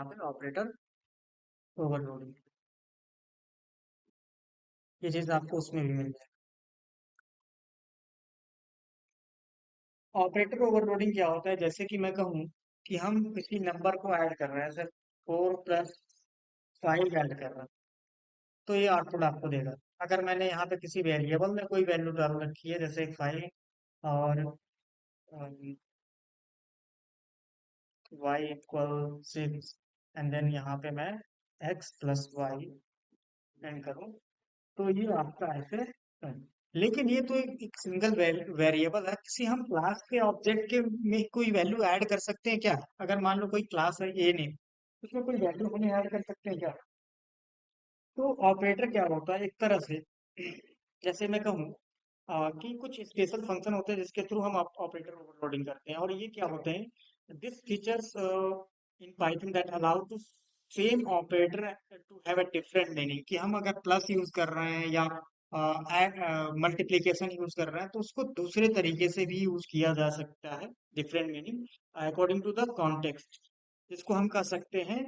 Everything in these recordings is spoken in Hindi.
यहाँ पे ऑपरेटर ओवरलोडिंग। ये चीज आपको उसमें भी मिल जाएगी। ऑपरेटर ओवरलोडिंग क्या होता है, जैसे कि मैं कहूँ कि हम किसी नंबर को ऐड कर रहे हैं, जैसे 4 + 5 ऐड कर रहे हैं, तो ये आउटपुट आपको देगा। अगर मैंने यहाँ पे किसी वेरिएबल में कोई वैल्यू डाल रखी है, जैसे 5 और y = 6, एंड देन यहाँ पे मैं x + y एंड करूँ, तो ये आपका ऐसे है। लेकिन ये तो एक सिंगल वेरिएबल है, किसी हम क्लास के ऑब्जेक्ट के में कोई वैल्यू ऐड कर सकते हैं क्या? अगर मान लो कोई क्लास है ए नेम, उसमें कोई वैल्यू हमें ऐड कर सकते हैं क्या? तो ऑपरेटर क्या होता है, एक तरह से जैसे मैं कहूँ कि कुछ स्पेशल फंक्शन होते हैं जिसके थ्रू हम ऑपरेटर ओवरलोडिंग करते हैं, और ये क्या होते हैं, this features in Python that allow to same operator to have a different meaning, कि हम अगर प्लस यूज कर रहे हैं या मल्टीप्लिकेशन यूज कर रहे हैं, तो उसको दूसरे तरीके से भी यूज किया जा सकता है, different meaning according to the context, जिसको हम कह सकते हैं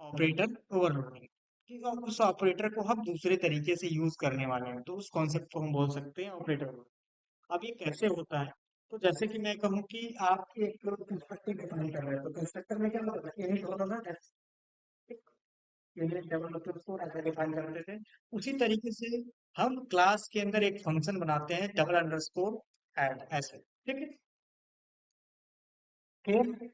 ऑपरेटर ओवरलोडिंग, कि उस ऑपरेटर को हम दूसरे तरीके से यूज करने वाले हैं, तो उस कॉन्सेप्ट को हम बोल सकते हैं ऑपरेटर ओवरलोडिंग। अब ये कैसे होता है, तो जैसे कि मैं कहूँ कि आप एक कंस्ट्रक्टर डिफाइन कर रहे हैं, तो कंस्ट्रक्टर में क्या होता है, इनिट होता था, यूनिट डेवलपर को ऐसे डिफाइन करते थे। उसी तरीके से हम क्लास के अंदर एक फंक्शन बनाते हैं, डबल अंडरस्कोर ऐड, ऐसे, ठीक है। फिर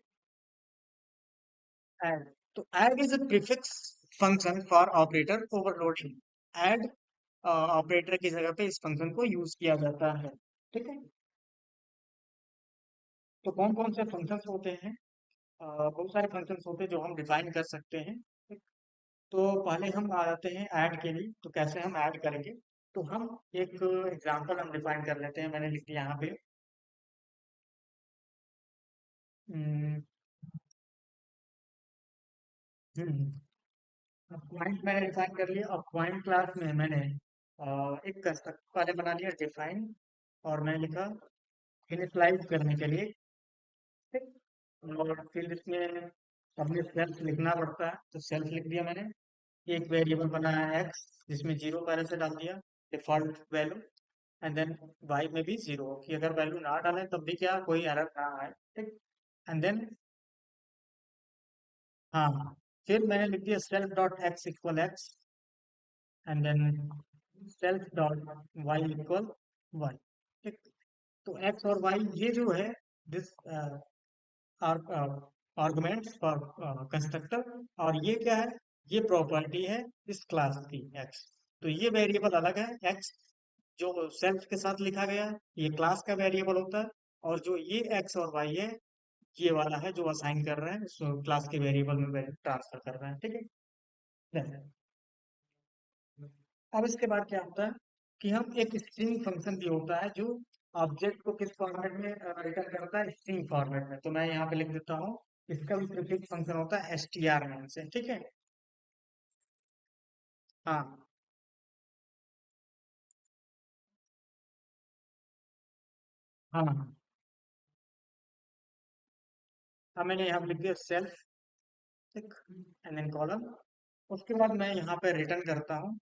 ऐड, तो add is a prefix function for operator overloading. Add operator की जगह पे इस फंक्शन को यूज किया जाता है, ठीक है। तो कौन कौन से फंक्शंस होते हैं? बहुत सारे फंक्शंस होते हैं जो हम डिफाइन कर सकते हैं, ठीक? तो पहले हम आ जाते हैं ऐड के लिए, तो कैसे हम ऐड करेंगे, तो हम एक एग्जांपल हम डिफाइन कर लेते हैं, मैंने लिख दिया यहाँ पे। हम्म, अब क्वाइंट मैंने डिफाइन कर लिया, अब क्वाइंट क्लास में मैंने एक कंस्ट्रक्ट पहले बना लिया डिफाइन, और मैं लिखा इनिशियलाइज करने के लिए, ठीक। और फिर इसमें हमें सेल्फ लिखना पड़ता है, तो सेल्फ लिख दिया मैंने। एक वेरिएबल बनाया है एक्स, जिसमें 0 पहले से डाल दिया, default value, and then Y में भी 0, कि अगर वैल्यू ना डालें तब भी क्या, कोई एरर ना आए, ठीक। एंड देन, हाँ, फिर मैंने लिख दिया self.x = x, and then self.y = y, ठीक। तो x और y ये जो है, दिस आर्गुमेंट्स फॉर कंस्ट्रक्टर, और ये क्या है, ये प्रॉपर्टी है इस क्लास की x। तो ये वेरिएबल अलग है, x जो सेल्फ के साथ लिखा गया है, ये क्लास का वेरिएबल होता है, और जो ये x और y है, ये वाला है जो असाइन कर रहे हैं, क्लास के वेरिएबल में वैल्यू ट्रांसफर कर रहे हैं, ठीक है। Done। अब इसके बाद क्या होता है कि हम एक स्ट्रिंग फंक्शन भी होता है जो ऑब्जेक्ट को किस फॉर्मेट में रिटर्न करता है, स्ट्रिंग फॉर्मेट में, तो मैं यहाँ पे लिख देता हूँ, इसका भी प्रीफिक्स फंक्शन होता है str नाम से, ठीक है। हाँ, हाँ, हाँ। अब मैंने यहाँ पे लिख दिया सेल्फ, ठीक, एंड देन कॉलम। उसके बाद मैं यहाँ पे रिटर्न करता हूँ।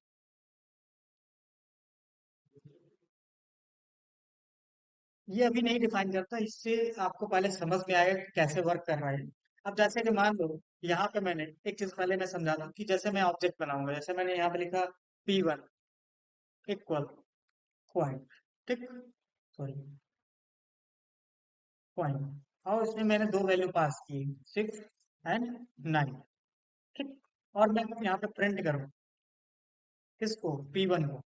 ये अभी नहीं डिफाइन करता, इससे आपको पहले समझ में आएगा कि कैसे वर्क कर रहा है। अब जैसे कि मान लो, यहाँ पे मैंने एक चीज पहले मैं समझा दूं, कि जैसे मैं ऑब्जेक्ट बनाऊंगा, जैसे मैंने यहाँ पे लिखा P1 = पॉइंट, ठीक, सॉरी, पॉइंट, और इसमें मैंने दो वैल्यू पास की, 6 एंड 9, ठीक। और मैं यहाँ पे प्रिंट करूँ किसको, P1 को,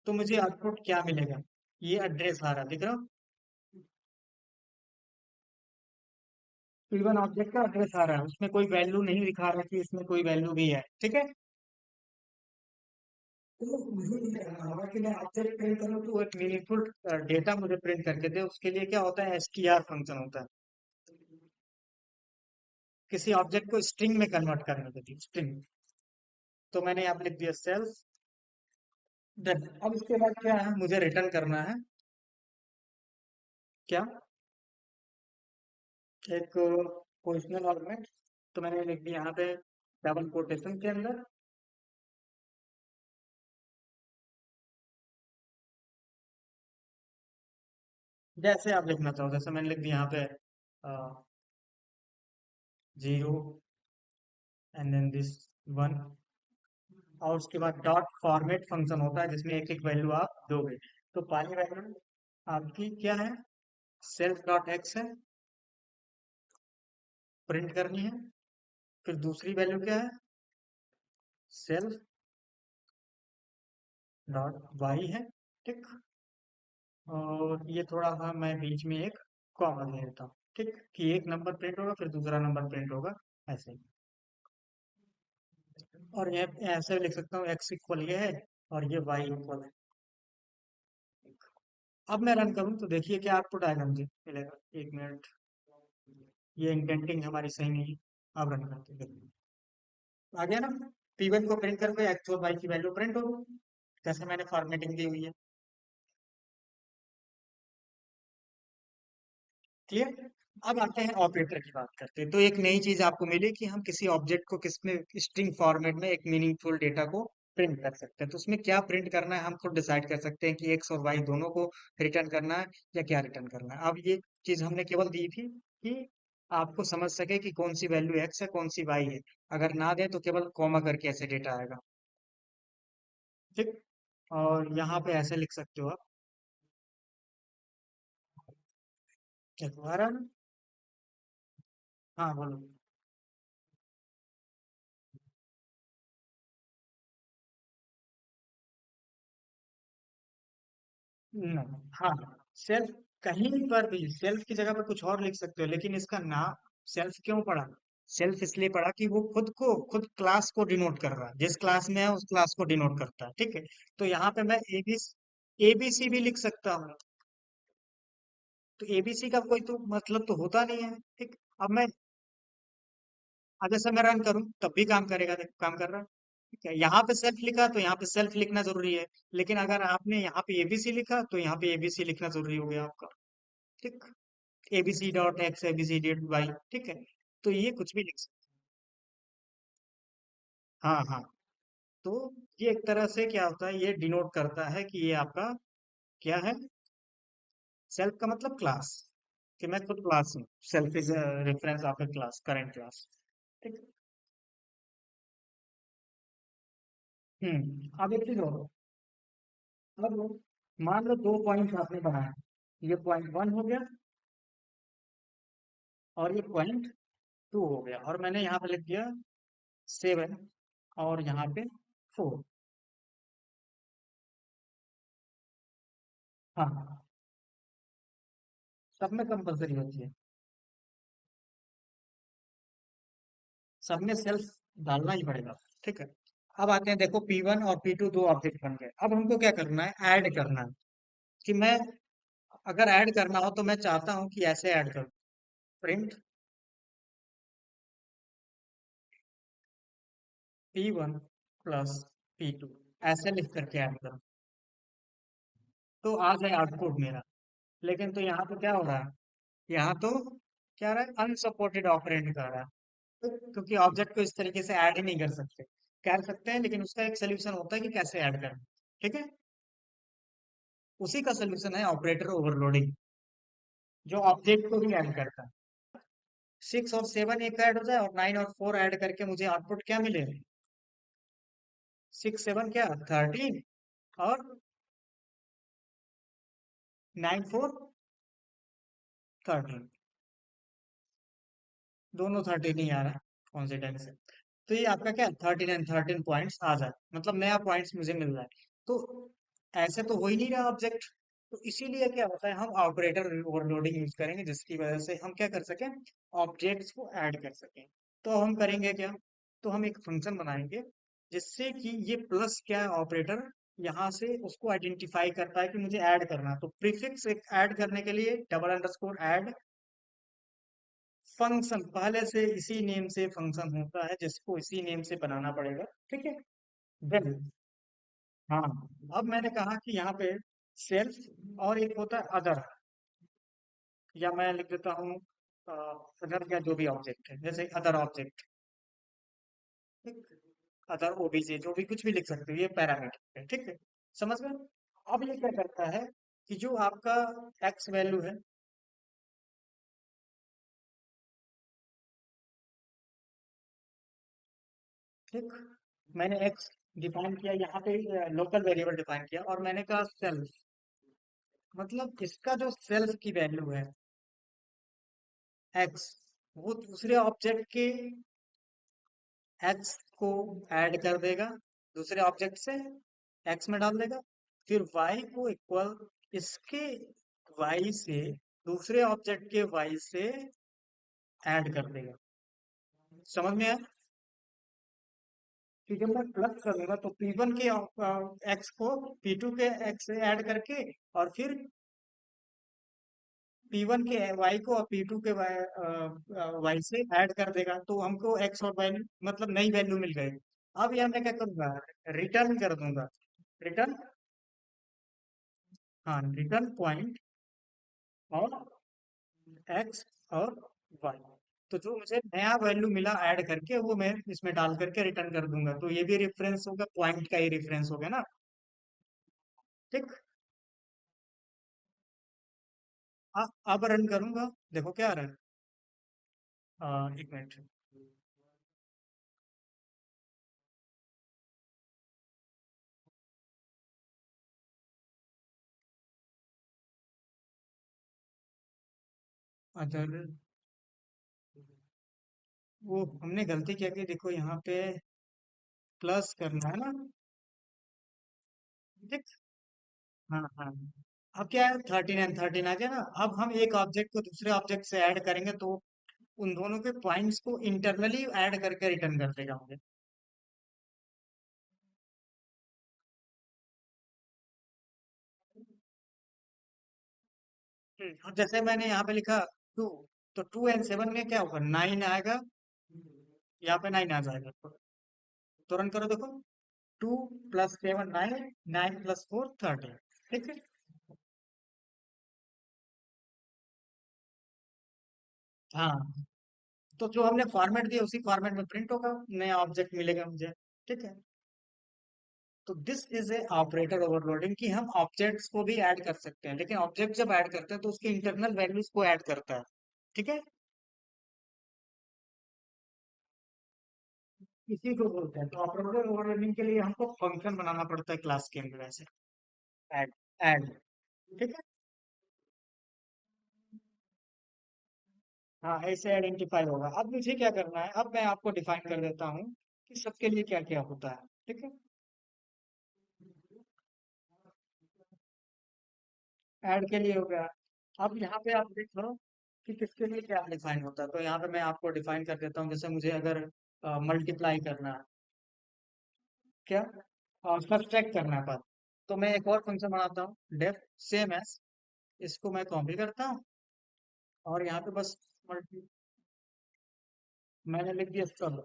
तो मुझे आउटपुट क्या मिलेगा, ये एड्रेस आ रहा, दिख रहा? P1 ऑब्जेक्ट का एड्रेस आ रहा है, उसमें कोई वैल्यू नहीं दिखा रहा कि इसमें कोई वैल्यू भी है, ठीक है। तो मुझे ये कहना होगा कि मैं ऑब्जेक्ट प्रिंट करूँ तो एक मीनिंगफुल डेटा मुझे प्रिंट करके दे, उसके लिए क्या होता है, str फंक्शन होता है, किसी ऑब्जेक्ट को स्ट्रिंग में कन्वर्ट करने के लिए, स्ट्रिंग। तो मैंने यहाँ पे लिख दिया सेल्फ डन। अब इसके बाद क्या है, मुझे रिटर्न करना है क्या, एक पोजिशनल आर्गुमेंट, तो मैंने लिख दिया यहाँ पे डबल कोटेशन के अंदर, जैसे आप लिखना चाहो, जैसे मैंने लिख दिया यहाँ पे 0 एंड देन दिस 1, और उसके बाद डॉट फॉर्मेट फंक्शन होता है जिसमें एक एक वैल्यू आप दोगे। तो पहली वैल्यू आपकी क्या है, सेल्फ डॉट एक्स है, प्रिंट करनी है। फिर दूसरी वैल्यू क्या है, सेल्फ डॉट वाई है, ठीक। और ये थोड़ा सा मैं बीच में एक कॉमा दे देता हूँ, ठीक, कि एक नंबर प्रिंट होगा फिर दूसरा नंबर प्रिंट होगा, ऐसे। और ये ऐसे लिख सकता हूँ, एक्स इक्वल ये है और ये वाई इक्वल है। अब मैं रन करूँ तो देखिए क्या आउटपुट आएगा, मुझे मिलेगा, एक मिनट, ये इंडेंटिंग हमारी सही नहीं है। अब रन करते हैं, देखिए आ गया ना, P1 को प्रिंट करके एक्स और वाई की वैल्यू प्रिंट हो, जैसे मैंने फॉर्मेटिंग दी हुई है। क्लियर। अब आते हैं ऑपरेटर की बात करते हैं, तो एक नई चीज आपको मिली कि हम किसी ऑब्जेक्ट को किसमें स्ट्रिंग फॉर्मेट में एक मीनिंगफुल डेटा को प्रिंट कर सकते हैं। तो उसमें क्या प्रिंट करना है हम खुद डिसाइड कर सकते हैं कि एक्स और वाई दोनों को रिटर्न करना है या क्या रिटर्न करना है। अब ये चीज हमने केवल दी थी कि आपको समझ सके कि कौन सी वैल्यू एक्स है कौन सी वाई है। अगर ना दे तो केवल कॉमा करके ऐसे डेटा आएगा, ठीक। और यहाँ पे ऐसे लिख सकते हो आप, क्या दोबारा ना? हाँ बोलो। नहीं, हाँ, सेल्फ कहीं पर भी सेल्फ की जगह पे कुछ और लिख सकते हो, लेकिन इसका नाम सेल्फ क्यों पड़ा, सेल्फ इसलिए पड़ा कि वो खुद को, खुद क्लास को डिनोट कर रहा है, जिस क्लास में है उस क्लास को डिनोट करता है, ठीक है। तो यहाँ पे मैं एबीसी भी लिख सकता हूँ, तो एबीसी का कोई तो मतलब तो होता नहीं है, ठीक। अब मैं, अब जैसे मैं रन करूँ तब भी काम करेगा, देखो काम कर रहा है, ठीक है। यहाँ पे सेल्फ लिखा तो यहाँ पे सेल्फ लिखना जरूरी है, लेकिन अगर आपने यहाँ पे एबीसी लिखा तो यहाँ पे एबीसी लिखना जरूरी हो गया आपका, ठीक। ABC dot X, ABC dot Y, ठीक है। तो ये कुछ भी लिख सकते, हाँ हाँ। तो ये एक तरह से क्या होता है, ये डिनोट करता है कि ये आपका क्या है, सेल्फ का मतलब क्लास, कि मैं खुद क्लास हूँ। Self is reference of A class, current class, ठीक। अब एक चीज और, अब मान लो दो पॉइंट आपने बनाया, ये पॉइंट वन हो गया और ये पॉइंट टू हो गया, और मैंने यहाँ पे लिख दिया 7 और यहाँ पे 4। हाँ, सब में कंपलसरी होती है, सब में सेल्फ डालना ही पड़ेगा, ठीक है। अब आते हैं, देखो P1 और P2 दो ऑब्जेक्ट बन गए, अब हमको क्या करना है, ऐड करना है। कि मैं अगर ऐड करना हो तो मैं चाहता हूं कि ऐसे ऐड करूं, प्रिंट P1 प्लस P2, ऐसे लिख करके ऐड करूं तो आ जाए आउटपुट मेरा। लेकिन तो यहाँ पे क्या हो रहा है, यहाँ तो क्या रहा है, अनसपोर्टेड ऑपरेंड कर रहा है। तो क्योंकि ऑब्जेक्ट को इस तरीके से ऐड ही नहीं कर सकते, कर सकते हैं लेकिन उसका एक सोल्यूशन होता है कि कैसे ऐड करना, ठीक है। उसी का सोल्यूशन है ऑपरेटर ओवरलोडिंग, जो ऑब्जेक्ट को भी ऐड करता है। 6 और 7 एक ऐड हो जाए और 9 और 4 ऐड करके मुझे आउटपुट क्या मिले, 6 7 क्या 13, और 9 4 13, दोनों 13 ही आ रहा है, कौन से टाइम से। तो ये आपका क्या 13 पॉइंट्स आ जाए, मतलब नया पॉइंट्स मुझे मिल रहा है। तो ऐसे तो हो ही नहीं रहा ऑब्जेक्ट, तो इसीलिए क्या होता है, हम ऑपरेटर ओवरलोडिंग यूज करेंगे जिसकी वजह से हम क्या कर सकें, ऑब्जेक्ट्स को ऐड कर सकें। तो हम करेंगे क्या, तो हम एक फंक्शन बनाएंगे जिससे कि ये प्लस क्या है ऑपरेटर, यहाँ से उसको आइडेंटिफाई करता है कि मुझे ऐड करना है। तो प्रीफिक्स एक ऐड करने के लिए डबल अंडरस्कोर ऐड फंक्शन, पहले से इसी नेम से फंक्शन होता है जिसको इसी नेम से बनाना पड़ेगा, ठीक है। देन, हाँ, अब मैंने कहा कि यहाँ पे सेल्फ और एक होता है अदर, या मैं लिख देता हूँ अदर, या जो भी ऑब्जेक्ट है जैसे अदर ऑब्जेक्ट, ठीक, अदर ओबीजे जो भी कुछ भी लिख सकते हो, ये पैरामीटर है, ठीक है, समझ गए। अब ये क्या करता है कि जो आपका एक्स वैल्यू है, ठीक, मैंने एक्स डिफाइन किया यहाँ पे, लोकल वेरिएबल डिफाइन किया, और मैंने कहा सेल्फ, मतलब इसका जो सेल्फ की वैल्यू है एक्स, वो दूसरे ऑब्जेक्ट के एक्स को ऐड कर देगा, दूसरे ऑब्जेक्ट से एक्स में डाल देगा, फिर वाई को इक्वल इसके वाई से दूसरे ऑब्जेक्ट के वाई से ऐड कर देगा। समझ में आया कि जब मैं प्लस करूंगा तो P1 के एक्स को P2 के एक्स से ऐड करके, और फिर P1 के वाई को और P2 के वाई से ऐड कर देगा, तो हमको एक्स और वाई मतलब नई वैल्यू मिल गई। अब यहाँ मैं क्या करूंगा, रिटर्न कर दूंगा, रिटर्न, हाँ रिटर्न पॉइंट और एक्स और वाई, तो जो मुझे नया वैल्यू मिला ऐड करके वो मैं इसमें डाल करके रिटर्न कर दूंगा, तो ये भी रेफरेंस होगा, पॉइंट का ही रेफरेंस होगा ना, ठीक। अब रन करूंगा, देखो क्या आ रहा है। एक मिनट, अदर, वो हमने गलती क्या की, देखो यहाँ पे प्लस करना है ना, ठीक, हाँ हाँ, अब क्या है 39 आ गया ना। अब हम एक ऑब्जेक्ट को दूसरे ऑब्जेक्ट से ऐड करेंगे तो उन दोनों के पॉइंट्स को इंटरनली ऐड करके रिटर्न कर देगा मुझे। अब जैसे मैंने यहाँ पे लिखा 2, तो 2 और 7 में क्या होगा, 9 आएगा, यहाँ पे 9 आ जाएगा, तो रन करो देखो, 2 + 7 9, 9 + 4 13, ठीक है। हाँ, तो जो हमने फॉर्मेट दिया उसी फॉर्मेट में प्रिंट होगा, नया ऑब्जेक्ट मिलेगा मुझे, ठीक है। तो this is a operator overloading, कि हम ऑब्जेक्ट्स को भी ऐड कर सकते हैं, लेकिन ऑब्जेक्ट जब ऐड करते हैं तो उसके इंटरनल वैल्यूज को ऐड करता है, ठीक है। इसी को बोलते हैं, तो ऑपरेटर ओवरलोडिंग के लिए हमको फंक्शन बनाना पड़ता है क्लास के अंदर ऐसे, ऐड, ऐड, ठीक है। हाँ, ऐसे आइडेंटिफाई होगा। अब मुझे क्या करना है, अब मैं आपको डिफाइन कर देता हूँ कि सबके लिए क्या क्या होता है, ठीक है। ऐड के लिए हो गया। अब यहाँ पे आप देख लो कि किसके लिए क्या डिफाइन होता है, तो यहाँ पे मैं आपको डिफाइन कर देता हूँ, जैसे मुझे अगर मल्टीप्लाई करना है, क्या, और सब्सट्रैक्ट करना है पर, तो मैं एक और फंक्शन बनाता हूँ, डेफ सेम एस, इसको मैं कॉपी करता हूँ, और यहाँ पे बस मल्टी, मैंने लिख दिया सब,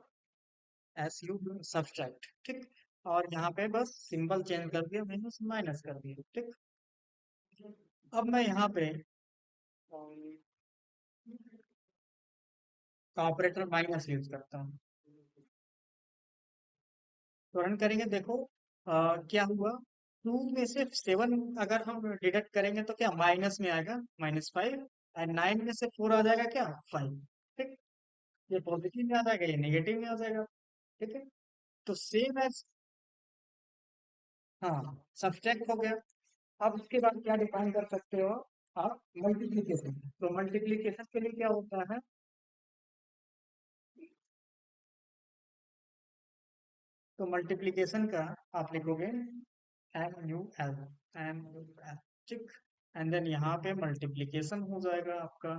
एस यू सब्सट्रैक्ट, ठीक, और यहाँ पे बस सिंबल चेंज कर दिया, माइनस माइनस कर दिया, ठीक। अब मैं यहाँ पे ऑपरेटर माइनस यूज करता हूँ, तो रन करेंगे देखो, क्या हुआ, 2 में से 7 अगर हम डिडक्ट करेंगे तो क्या माइनस में आएगा, -5, और 9 में से 4 आ जाएगा क्या, 5, ठीक, ये पॉजिटिव में आ जाएगा, ये नेगेटिव में आ जाएगा, ठीक है। तो सेम एज, हाँ, सब्सट्रैक्ट हो गया। अब उसके बाद क्या डिफाइन कर सकते हो आप, मल्टीप्लीकेशन, तो मल्टीप्लीकेशन के लिए क्या होता है, तो मल्टीप्लीकेशन का आप लिखोगे MUL, MUL, ठीक, एंड देन यहाँ पे मल्टीप्लीकेशन हो जाएगा आपका।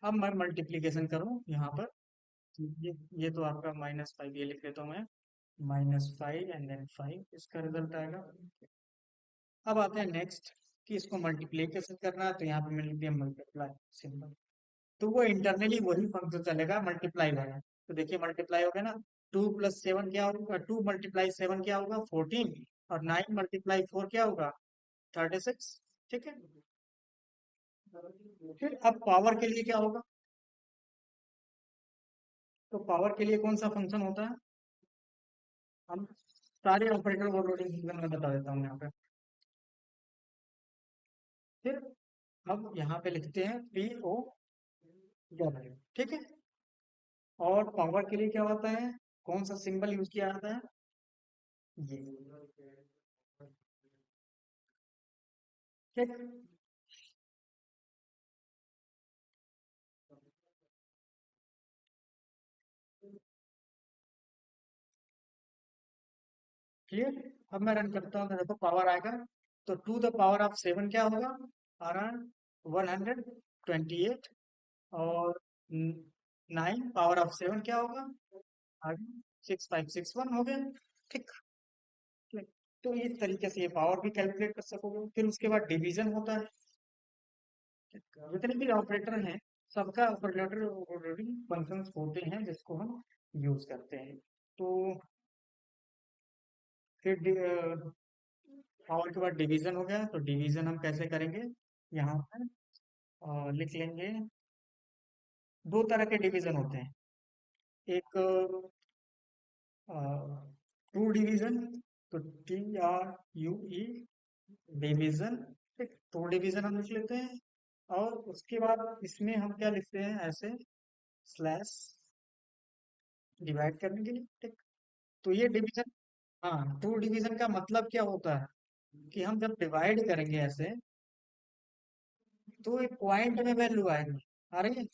अब मैं मल्टीप्लीकेशन करूँ यहाँ पर, ये तो आपका -5, ये लिख देता हूँ मैं, -5 एंड देन 5 इसका रिजल्ट आएगा। अब आते हैं नेक्स्ट, कि इसको मल्टीप्लीकेशन करना है, तो यहाँ पे मैं लिख दिया मल्टीप्लाई, सिंपल, तो वो इंटरनली वही फंक्शन चलेगा मल्टीप्लाई वाला। तो देखिए मल्टीप्लाई हो गया ना, 2 + 7 क्या होगा, 2 × 7 क्या होगा, 14, और 9 × 4 क्या होगा, 36, ठीक है। फिर अब पावर के लिए क्या होगा, तो पावर के लिए कौन सा फंक्शन होता है? हम सारे ऑपरेटर ओवरलोडिंग फंक्शन में बता देता हूँ यहाँ पे। फिर अब यहाँ पे लिखते हैं पी ओ डब्ल्यू, ठीक है। और पावर के लिए क्या होता है, कौन सा सिंबल यूज किया जाता है? ये, ठीक। क्लियर। अब मैं रन करता हूँ तो देखो पावर आएगा। तो 2 द पावर ऑफ 7 क्या होगा? अराउंड 128। और 9 पावर ऑफ 7 क्या होगा? 6561 हो गया। ठीक। ठीक। तो इस तरीके से ये पावर भी कैलकुलेट कर सकोगे। फिर उसके बाद डिवीजन होता है। जितने भी ऑपरेटर हैं, सबका ऑपरेटर फंक्शंस होते हैं जिसको हम यूज करते हैं। तो फिर पावर के बाद डिवीजन हो गया, तो डिवीजन हम कैसे करेंगे? यहाँ पर लिख लेंगे। दो तरह के डिवीजन होते हैं। एक टू डिवीजन, तो TRUE डिवीजन। ठीक, टू डिवीजन हम लिख लेते हैं। और उसके बाद इसमें हम क्या लिखते हैं ऐसे, स्लैश डिवाइड करने के लिए। ठीक। तो ये डिवीजन, हाँ, टू डिवीजन का मतलब क्या होता है कि हम जब डिवाइड करेंगे ऐसे, तो एक पॉइंट में वैल्यू आएगी। आ रही है?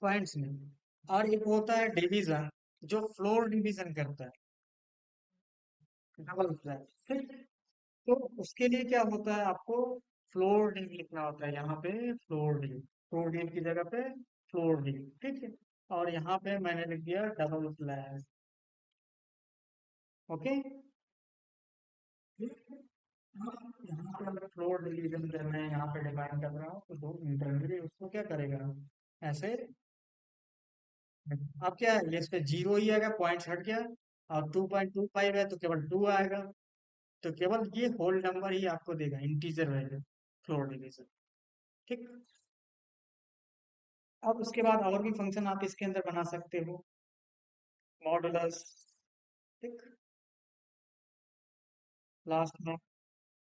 पॉइंट्स में। और एक होता है डिवीजन जो फ्लोर डिवीजन करता है, डबल होता है। ठीक। तो उसके लिए क्या होता है, आपको फ्लोर डी लिखना होता है यहाँ पे। फ्लोर डी की जगह पे फ्लोर डी। ठीक है। और यहाँ पे मैंने लिख दिया डबल स्लैश। ओके। हाँ, यहाँ पे अगर फ्लोर डिवीजन करना है, यहाँ पे डिफाइन कर रहा हूँ, तो दो इंटरमीडिएट उसको क्या करेगा ऐसे। अब क्या है, ये इस पे जीरो ही आएगा, पॉइंट हट गया। और 2.25 है तो केवल 2 आएगा। तो केवल ये होल नंबर ही आपको देगा, इंटीजर वैल्यू, फ्लोर डिवीजन। ठीक। अब उसके बाद और भी फंक्शन आप इसके अंदर बना सकते हो। मॉडुलस। ठीक। लास्ट में,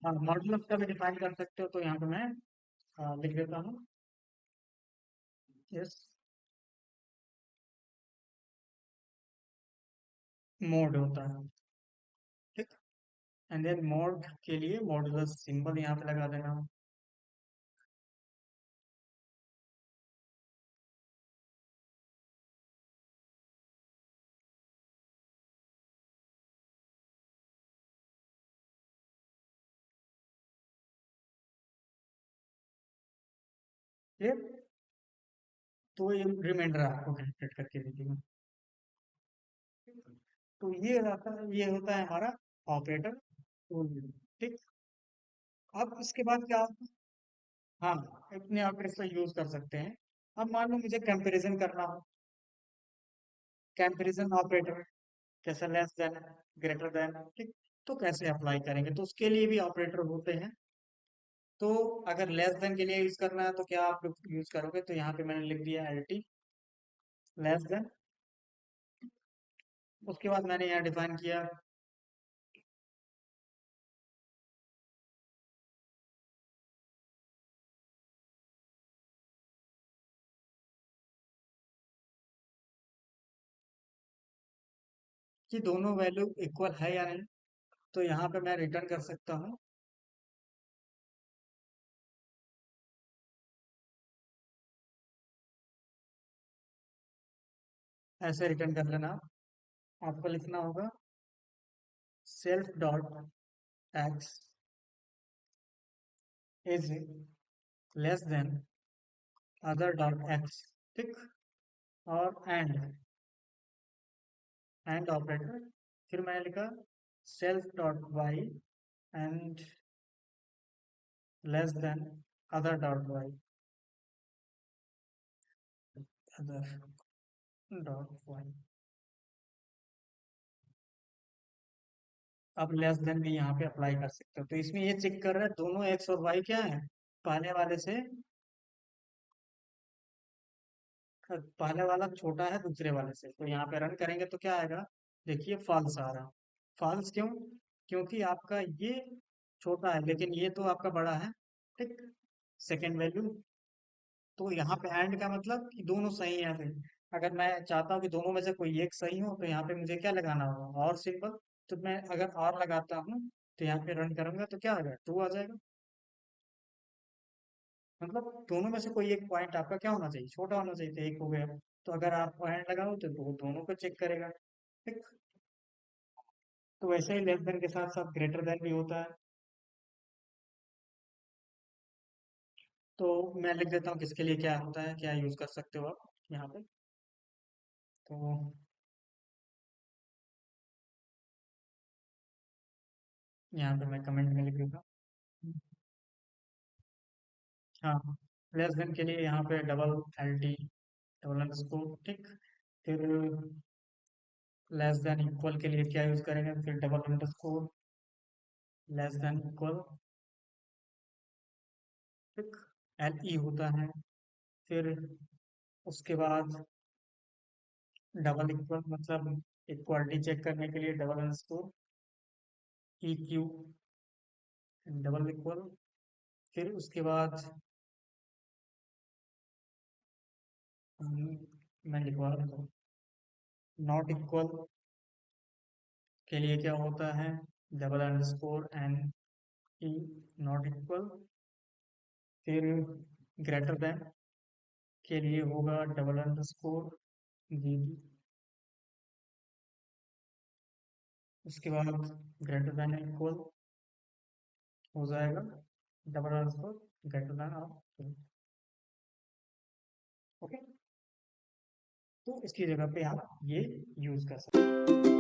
हाँ, मॉडुलस का भी डिफाइन कर सकते हो, तो यहाँ पे मैं लिख देता हूँ। यस, मोड होता है। ठीक। एंड देन मोड के लिए मॉडुलस सिंबल यहाँ पे लगा देना। ये, तो ये रिमाइंडर आपको कैलकुलेट करके दे देगा। तो ये होता है हमारा ऑपरेटर। ठीक। अब इसके बाद क्या होता है? हाँ, अपने ऑपरेटर से यूज कर सकते हैं। अब मान लो मुझे कंपैरिजन करना हो, कंपैरिजन ऑपरेटर, कैसे लेस देन, ग्रेटर देन। ठीक। तो कैसे अप्लाई करेंगे, तो उसके लिए भी ऑपरेटर होते हैं। तो अगर लेस देन के लिए यूज करना है तो क्या आप यूज करोगे, तो यहाँ पे मैंने लिख दिया LT, लेस देन। उसके बाद मैंने यहाँ डिफाइन किया कि दोनों वैल्यू इक्वल है या नहीं। तो यहाँ पे मैं रिटर्न कर सकता हूँ। ऐसे रिटर्न कर लेना। आपको लिखना होगा self dot X is less than other dot X. ठीक। और एंड ऑपरेटर। फिर मैंने लिखा self dot Y and less than other dot Y, other dot Y. अब लेस देन भी यहाँ पे अप्लाई कर सकते हो। तो इसमें ये चेक कर रहा है दोनों एक्स और वाई क्या है, पहले वाले से पहले वाला छोटा है दूसरे वाले से, तो यहाँ पे रन करेंगे तो क्या आएगा? देखिए फॉल्स आ रहा। फॉल्स क्यों? क्योंकि आपका ये छोटा है लेकिन ये तो आपका बड़ा है। ठीक। Second value. तो यहाँ पे एंड का मतलब कि दोनों सही हैं फिर। अगर मैं चाहता हूँ कि दोनों में से कोई एक सही हो तो यहाँ पे मुझे क्या लगाना होगा? और सिंपल। तो मैं अगर और लगाता हूँ तो यहाँ पे रन करूंगा तो क्या आ जाएगा? ट्रू आ जाएगा। मतलब दोनों में से कोई एक पॉइंट आपका क्या होना चाहिए? छोटा होना चाहिए, तो एक हो गया। तो अगर आप पॉइंट लगाओ तो वो दोनों को चेक करेगा। ठीक। तो वैसे ही लेस देन के साथ साथ ग्रेटर देन भी होता है। तो मैं लिख देता हूँ किसके लिए क्या होता है, क्या यूज कर सकते हो आप यहाँ पे। तो यहाँ पे मैं कमेंट में लिख देता हूँ। हाँ। लेस देन के लिए यहाँ पे double L T, double underscore. ठीक। फिर लेस देन इक्वल के लिए क्या यूज करेंगे? फिर double underscore, less than equal. ठीक। एल ई होता है। फिर उसके बाद डबल इक्वल मतलब इक्वालिटी चेक करने के लिए double underscore E Q, double equal. फिर उसके बाद मैं लिखवा रहा हूँ नॉट इक्वल के लिए क्या होता है? Double underscore N E, not equal. फिर ग्रेटर देन के लिए होगा डबल अंडरस्कोर जी। उसके बाद ग्रेटर देन इक्वल हो जाएगा डबल अंडरस्कोर ग्रेटर देन और ओके। तो इसकी जगह पे आप ये यूज कर सकते हैं।